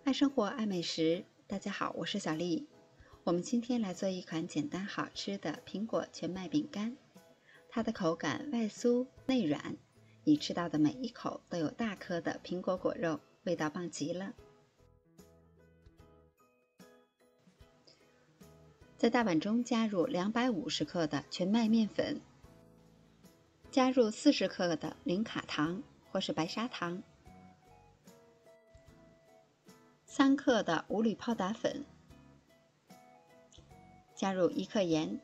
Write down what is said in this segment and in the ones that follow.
爱生活，爱美食。大家好，我是小丽。我们今天来做一款简单好吃的苹果全麦饼干。它的口感外酥内软，你吃到的每一口都有大颗的苹果果肉，味道棒极了。在大碗中加入250克的全麦面粉，加入40克的零卡糖或是白砂糖，3克的五铝泡打粉，加入1克盐，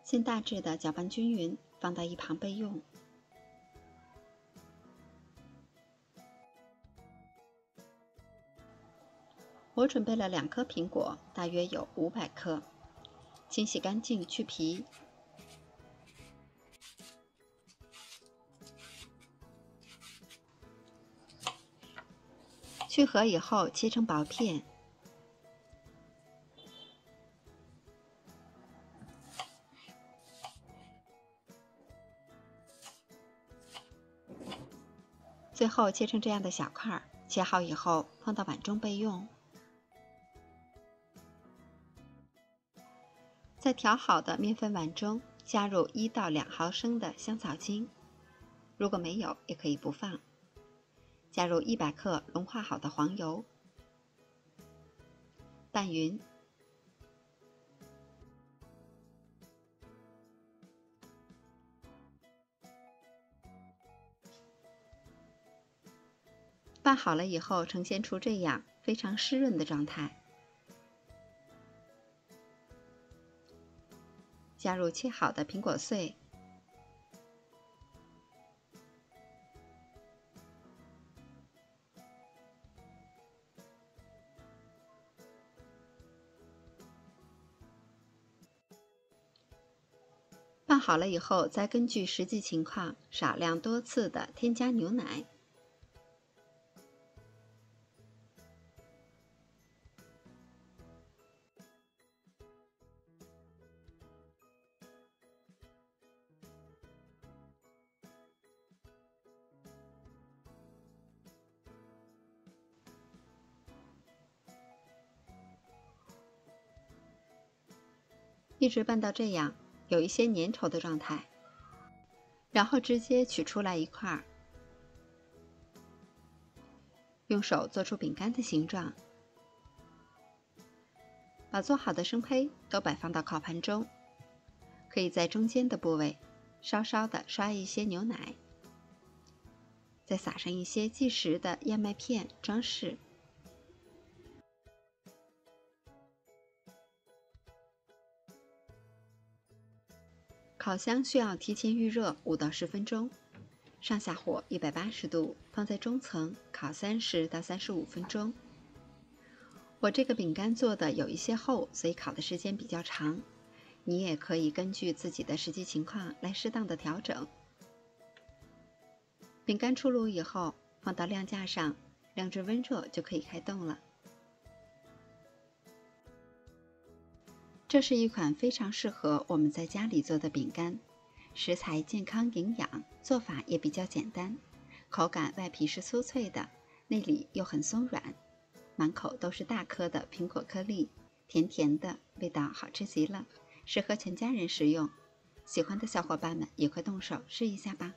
先大致的搅拌均匀，放到一旁备用。我准备了2颗苹果，大约有500克，清洗干净去皮。去核以后切成薄片，最后切成这样的小块，切好以后放到碗中备用。在调好的面粉碗中加入1到2毫升的香草精，如果没有也可以不放。加入100克融化好的黄油，拌匀。拌好了以后呈现出这样非常湿润的状态。加入切好的苹果碎，拌好了以后，再根据实际情况少量多次的添加牛奶。一直拌到这样有一些粘稠的状态，然后直接取出来一块，用手做出饼干的形状，把做好的生胚都摆放到烤盘中，可以在中间的部位稍稍的刷一些牛奶，再撒上一些即食的燕麦片装饰。烤箱需要提前预热5到10分钟，上下火180度，放在中层烤30到35分钟。我这个饼干做的有一些厚，所以烤的时间比较长。你也可以根据自己的实际情况来适当的调整。饼干出炉以后，放到晾架上，晾至温热就可以开动了。这是一款非常适合我们在家里做的饼干，食材健康营养，做法也比较简单，口感外皮是酥脆的，内里又很松软，满口都是大颗的苹果颗粒，甜甜的，味道好吃极了，适合全家人食用。喜欢的小伙伴们也快动手试一下吧。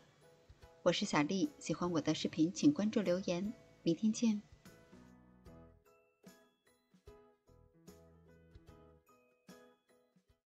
我是小丽，喜欢我的视频请关注留言，明天见。